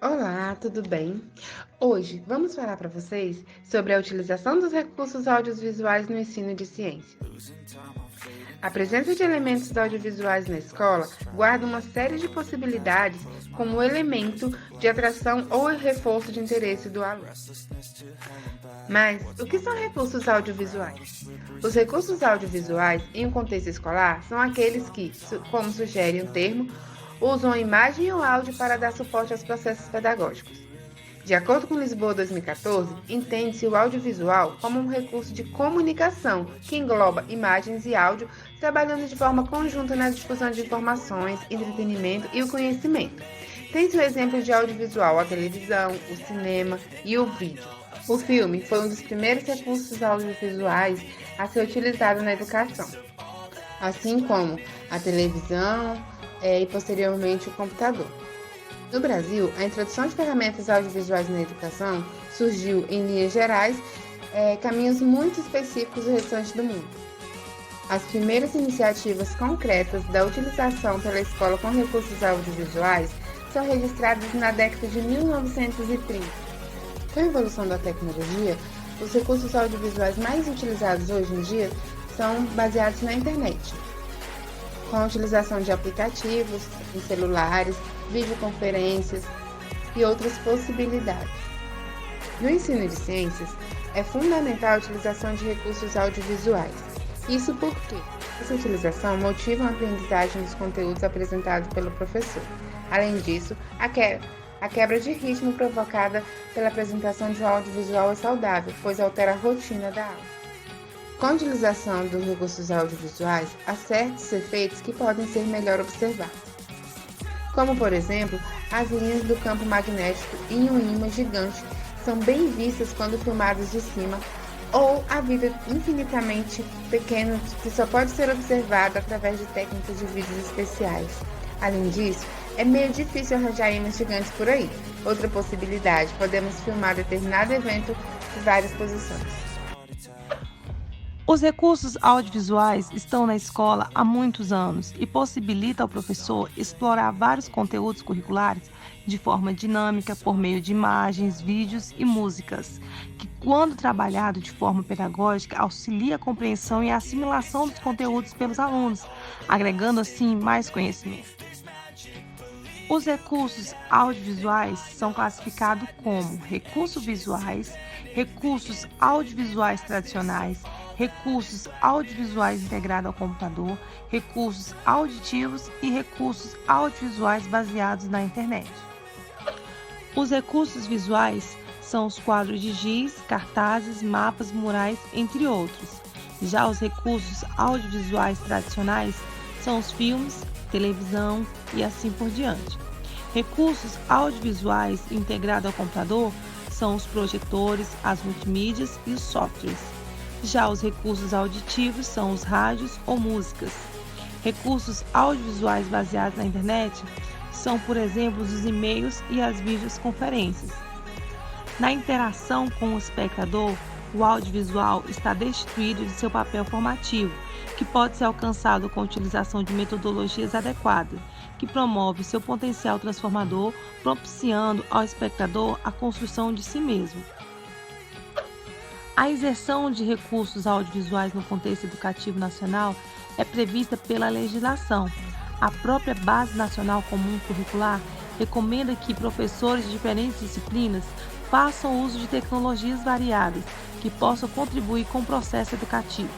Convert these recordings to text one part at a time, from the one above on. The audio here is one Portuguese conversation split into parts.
Olá, tudo bem? Hoje vamos falar para vocês sobre a utilização dos recursos audiovisuais no ensino de ciências. A presença de elementos audiovisuais na escola guarda uma série de possibilidades como elemento de atração ou reforço de interesse do aluno. Mas o que são recursos audiovisuais? Os recursos audiovisuais, em um contexto escolar, são aqueles que, como sugere o termo, usam a imagem e o áudio para dar suporte aos processos pedagógicos. De acordo com Lisboa 2014, entende-se o audiovisual como um recurso de comunicação que engloba imagens e áudio, trabalhando de forma conjunta na difusão de informações, entretenimento e o conhecimento. Tem-se o exemplo de audiovisual a televisão, o cinema e o vídeo. O filme foi um dos primeiros recursos audiovisuais a ser utilizado na educação, assim como a televisão e posteriormente o computador. No Brasil, a introdução de ferramentas audiovisuais na educação surgiu, em linhas gerais, caminhos muito específicos do restante do mundo. As primeiras iniciativas concretas da utilização pela escola com recursos audiovisuais são registradas na década de 1930. Com a evolução da tecnologia, os recursos audiovisuais mais utilizados hoje em dia são baseados na internet, com a utilização de aplicativos em celulares, videoconferências e outras possibilidades. No ensino de ciências, é fundamental a utilização de recursos audiovisuais. Isso porque essa utilização motiva a aprendizagem dos conteúdos apresentados pelo professor. Além disso, a quebra de ritmo provocada pela apresentação de um audiovisual é saudável, pois altera a rotina da aula. Com a utilização dos recursos audiovisuais, há certos efeitos que podem ser melhor observados, como, por exemplo, as linhas do campo magnético em um ímã gigante são bem vistas quando filmadas de cima, ou a vida infinitamente pequena que só pode ser observada através de técnicas de vídeos especiais. Além disso, é meio difícil arranjar ímãs gigantes por aí. Outra possibilidade, podemos filmar determinado evento de várias posições. Os recursos audiovisuais estão na escola há muitos anos e possibilitam ao professor explorar vários conteúdos curriculares de forma dinâmica por meio de imagens, vídeos e músicas, que, quando trabalhado de forma pedagógica, auxilia a compreensão e a assimilação dos conteúdos pelos alunos, agregando assim mais conhecimento. Os recursos audiovisuais são classificados como recursos visuais, recursos audiovisuais tradicionais, recursos audiovisuais integrados ao computador, recursos auditivos e recursos audiovisuais baseados na internet. Os recursos visuais são os quadros de giz, cartazes, mapas, murais, entre outros. Já os recursos audiovisuais tradicionais são os filmes, televisão e assim por diante. Recursos audiovisuais integrados ao computador são os projetores, as multimídias e os softwares. Já os recursos auditivos são os rádios ou músicas. Recursos audiovisuais baseados na internet são, por exemplo, os e-mails e as videoconferências. Na interação com o espectador, o audiovisual está destituído de seu papel formativo, que pode ser alcançado com a utilização de metodologias adequadas, que promove seu potencial transformador, propiciando ao espectador a construção de si mesmo. A inserção de recursos audiovisuais no contexto educativo nacional é prevista pela legislação. A própria Base Nacional Comum Curricular recomenda que professores de diferentes disciplinas façam uso de tecnologias variadas que possam contribuir com o processo educativo.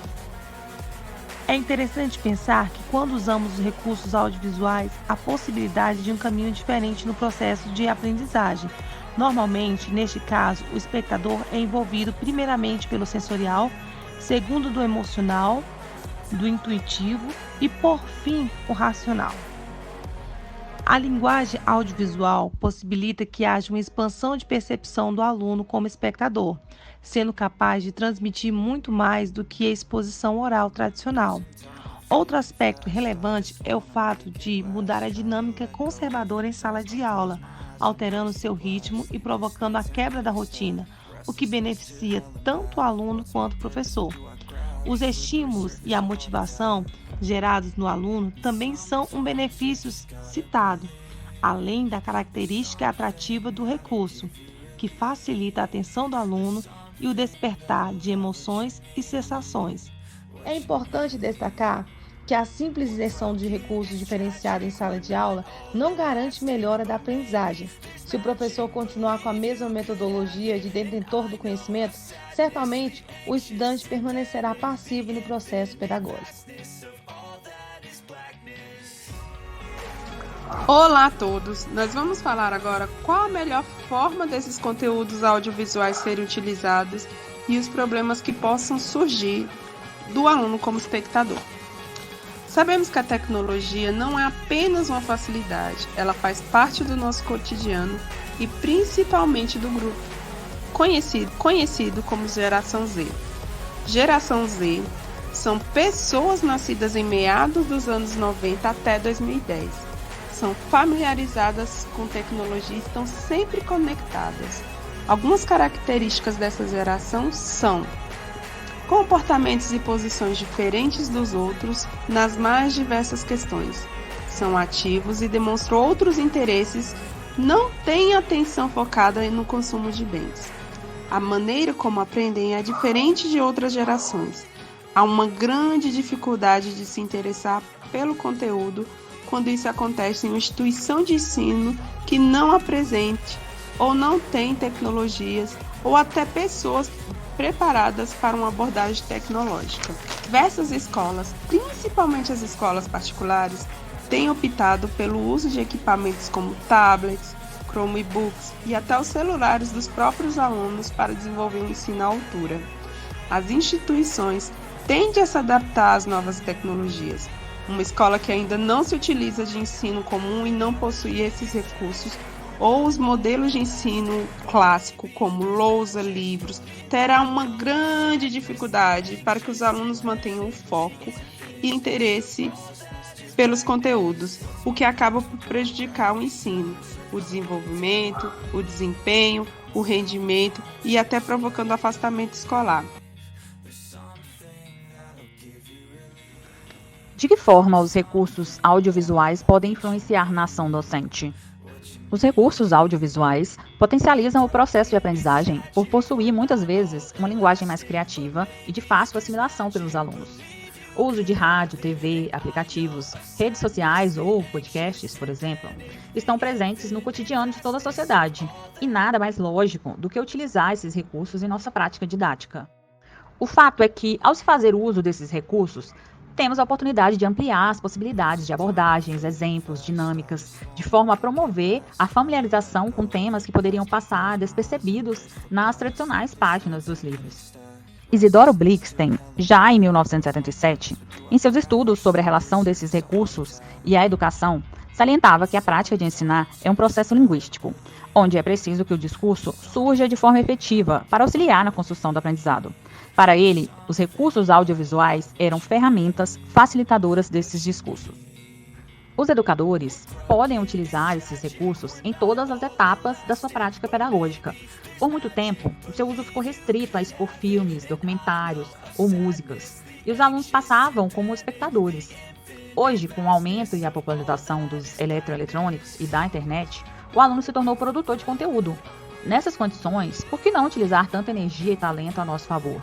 É interessante pensar que, quando usamos os recursos audiovisuais, há possibilidade de um caminho diferente no processo de aprendizagem. Normalmente, neste caso, o espectador é envolvido primeiramente pelo sensorial, segundo do emocional, do intuitivo e, por fim, o racional. A linguagem audiovisual possibilita que haja uma expansão de percepção do aluno como espectador, sendo capaz de transmitir muito mais do que a exposição oral tradicional. Outro aspecto relevante é o fato de mudar a dinâmica conservadora em sala de aula, alterando seu ritmo e provocando a quebra da rotina, o que beneficia tanto o aluno quanto o professor. Os estímulos e a motivação gerados no aluno também são um benefício citado. além da característica atrativa do recurso, que facilita a atenção do aluno e o despertar de emoções e sensações. É importante destacar que a simples inserção de recursos diferenciados em sala de aula não garante melhora da aprendizagem. Se o professor continuar com a mesma metodologia de detentor do conhecimento, certamente o estudante permanecerá passivo no processo pedagógico. Olá a todos! Nós vamos falar agora qual a melhor forma desses conteúdos audiovisuais serem utilizados e os problemas que possam surgir do aluno como espectador. Sabemos que a tecnologia não é apenas uma facilidade, ela faz parte do nosso cotidiano e principalmente do grupo conhecido como Geração Z. Geração Z são pessoas nascidas em meados dos anos 90 até 2010. São familiarizadas com tecnologia e estão sempre conectadas. Algumas características dessa geração são comportamentos e posições diferentes dos outros nas mais diversas questões. São ativos e demonstram outros interesses, não têm atenção focada no consumo de bens. A maneira como aprendem é diferente de outras gerações. Há uma grande dificuldade de se interessar pelo conteúdo quando isso acontece em uma instituição de ensino que não apresente ou não tem tecnologias ou até pessoas preparadas para uma abordagem tecnológica. Diversas escolas, principalmente as escolas particulares, têm optado pelo uso de equipamentos como tablets, Chromebooks e até os celulares dos próprios alunos para desenvolver um ensino à altura. As instituições tendem a se adaptar às novas tecnologias. Uma escola que ainda não se utiliza de ensino comum e não possui esses recursos, ou os modelos de ensino clássico, como lousa, livros, terá uma grande dificuldade para que os alunos mantenham o foco e interesse pelos conteúdos, o que acaba por prejudicar o ensino, o desenvolvimento, o desempenho, o rendimento e até provocando afastamento escolar. De que forma os recursos audiovisuais podem influenciar na ação docente? Os recursos audiovisuais potencializam o processo de aprendizagem por possuir, muitas vezes, uma linguagem mais criativa e de fácil assimilação pelos alunos. O uso de rádio, TV, aplicativos, redes sociais ou podcasts, por exemplo, estão presentes no cotidiano de toda a sociedade, e nada mais lógico do que utilizar esses recursos em nossa prática didática. O fato é que, ao se fazer uso desses recursos, temos a oportunidade de ampliar as possibilidades de abordagens, exemplos, dinâmicas, de forma a promover a familiarização com temas que poderiam passar despercebidos nas tradicionais páginas dos livros. Isidoro Blixten, já em 1977, em seus estudos sobre a relação desses recursos e a educação, salientava que a prática de ensinar é um processo linguístico, onde é preciso que o discurso surja de forma efetiva para auxiliar na construção do aprendizado. Para ele, os recursos audiovisuais eram ferramentas facilitadoras desses discursos. Os educadores podem utilizar esses recursos em todas as etapas da sua prática pedagógica. Por muito tempo, o seu uso ficou restrito a expor filmes, documentários ou músicas, e os alunos passavam como espectadores. Hoje, com o aumento e a popularização dos eletroeletrônicos e da internet, o aluno se tornou produtor de conteúdo. Nessas condições, por que não utilizar tanta energia e talento a nosso favor?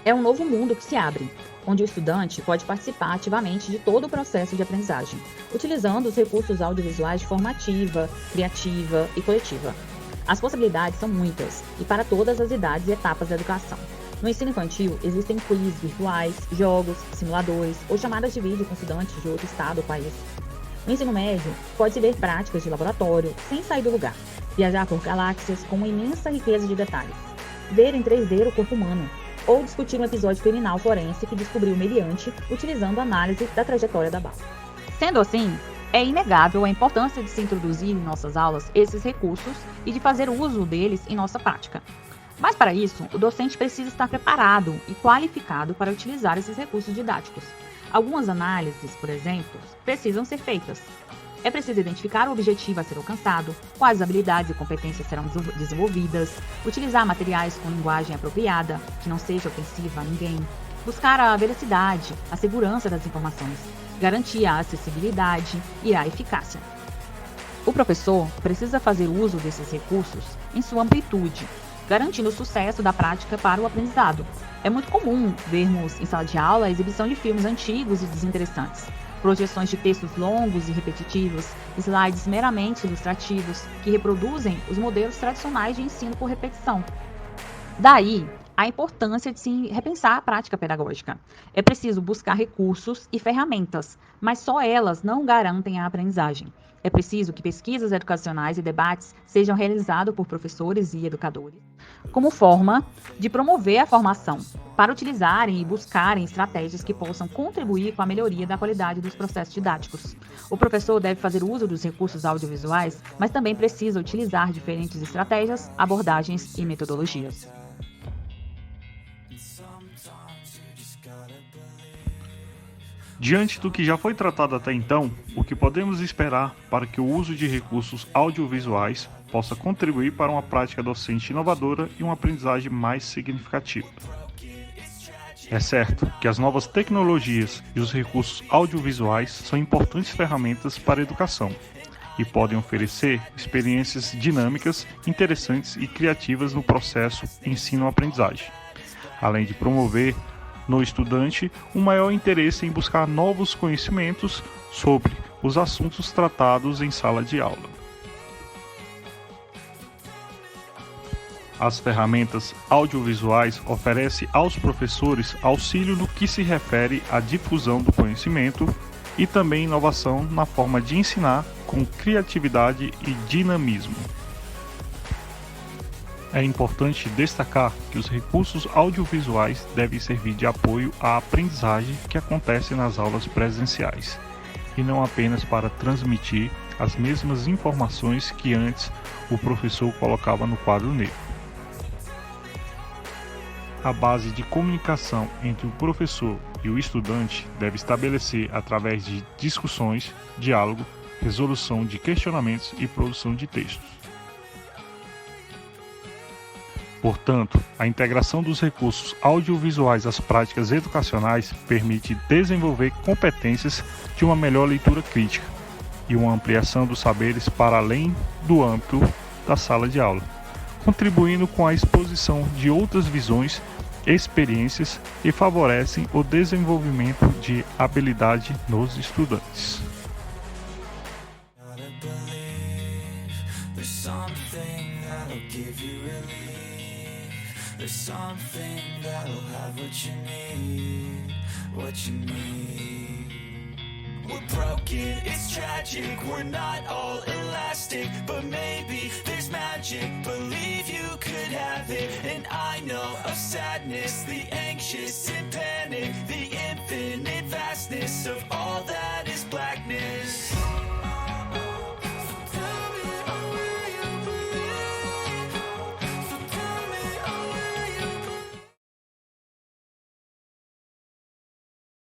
É um novo mundo que se abre, onde o estudante pode participar ativamente de todo o processo de aprendizagem, utilizando os recursos audiovisuais de forma ativa, criativa e coletiva. As possibilidades são muitas, e para todas as idades e etapas da educação. No ensino infantil, existem quiz virtuais, jogos, simuladores ou chamadas de vídeo com estudantes de outro estado ou país. No ensino médio, pode-se ver práticas de laboratório sem sair do lugar, viajar por galáxias com uma imensa riqueza de detalhes, ver em 3D o corpo humano, ou discutir um episódio criminal forense que descobriu mediante utilizando análise da trajetória da bala. Sendo assim, é inegável a importância de se introduzir em nossas aulas esses recursos e de fazer uso deles em nossa prática. Mas para isso, o docente precisa estar preparado e qualificado para utilizar esses recursos didáticos. Algumas análises, por exemplo, precisam ser feitas. É preciso identificar o objetivo a ser alcançado, quais habilidades e competências serão desenvolvidas, utilizar materiais com linguagem apropriada, que não seja ofensiva a ninguém, buscar a veracidade, a segurança das informações, garantir a acessibilidade e a eficácia. O professor precisa fazer uso desses recursos em sua amplitude, garantindo o sucesso da prática para o aprendizado. É muito comum vermos em sala de aula a exibição de filmes antigos e desinteressantes, projeções de textos longos e repetitivos, slides meramente ilustrativos que reproduzem os modelos tradicionais de ensino por repetição. Daí, a importância de se repensar a prática pedagógica. É preciso buscar recursos e ferramentas, mas só elas não garantem a aprendizagem. É preciso que pesquisas educacionais e debates sejam realizados por professores e educadores, como forma de promover a formação, para utilizarem e buscarem estratégias que possam contribuir com a melhoria da qualidade dos processos didáticos. O professor deve fazer uso dos recursos audiovisuais, mas também precisa utilizar diferentes estratégias, abordagens e metodologias. Diante do que já foi tratado até então, o que podemos esperar para que o uso de recursos audiovisuais possa contribuir para uma prática docente inovadora e uma aprendizagem mais significativa? É certo que as novas tecnologias e os recursos audiovisuais são importantes ferramentas para a educação e podem oferecer experiências dinâmicas, interessantes e criativas no processo ensino-aprendizagem, além de promover no estudante um maior interesse em buscar novos conhecimentos sobre os assuntos tratados em sala de aula. As ferramentas audiovisuais oferecem aos professores auxílio no que se refere à difusão do conhecimento e também inovação na forma de ensinar com criatividade e dinamismo. É importante destacar que os recursos audiovisuais devem servir de apoio à aprendizagem que acontece nas aulas presenciais, e não apenas para transmitir as mesmas informações que antes o professor colocava no quadro negro. A base de comunicação entre o professor e o estudante deve estabelecer através de discussões, diálogo, resolução de questionamentos e produção de textos. Portanto, a integração dos recursos audiovisuais às práticas educacionais permite desenvolver competências de uma melhor leitura crítica e uma ampliação dos saberes para além do âmbito da sala de aula, contribuindo com a exposição de outras visões, experiências e favorecem o desenvolvimento de habilidade nos estudantes. There's something that'll have what you need. We're broken, it's tragic, we're not all elastic, but maybe there's magic, believe you could have it. And I know of sadness, the anxious and panic, the infinite vastness of all that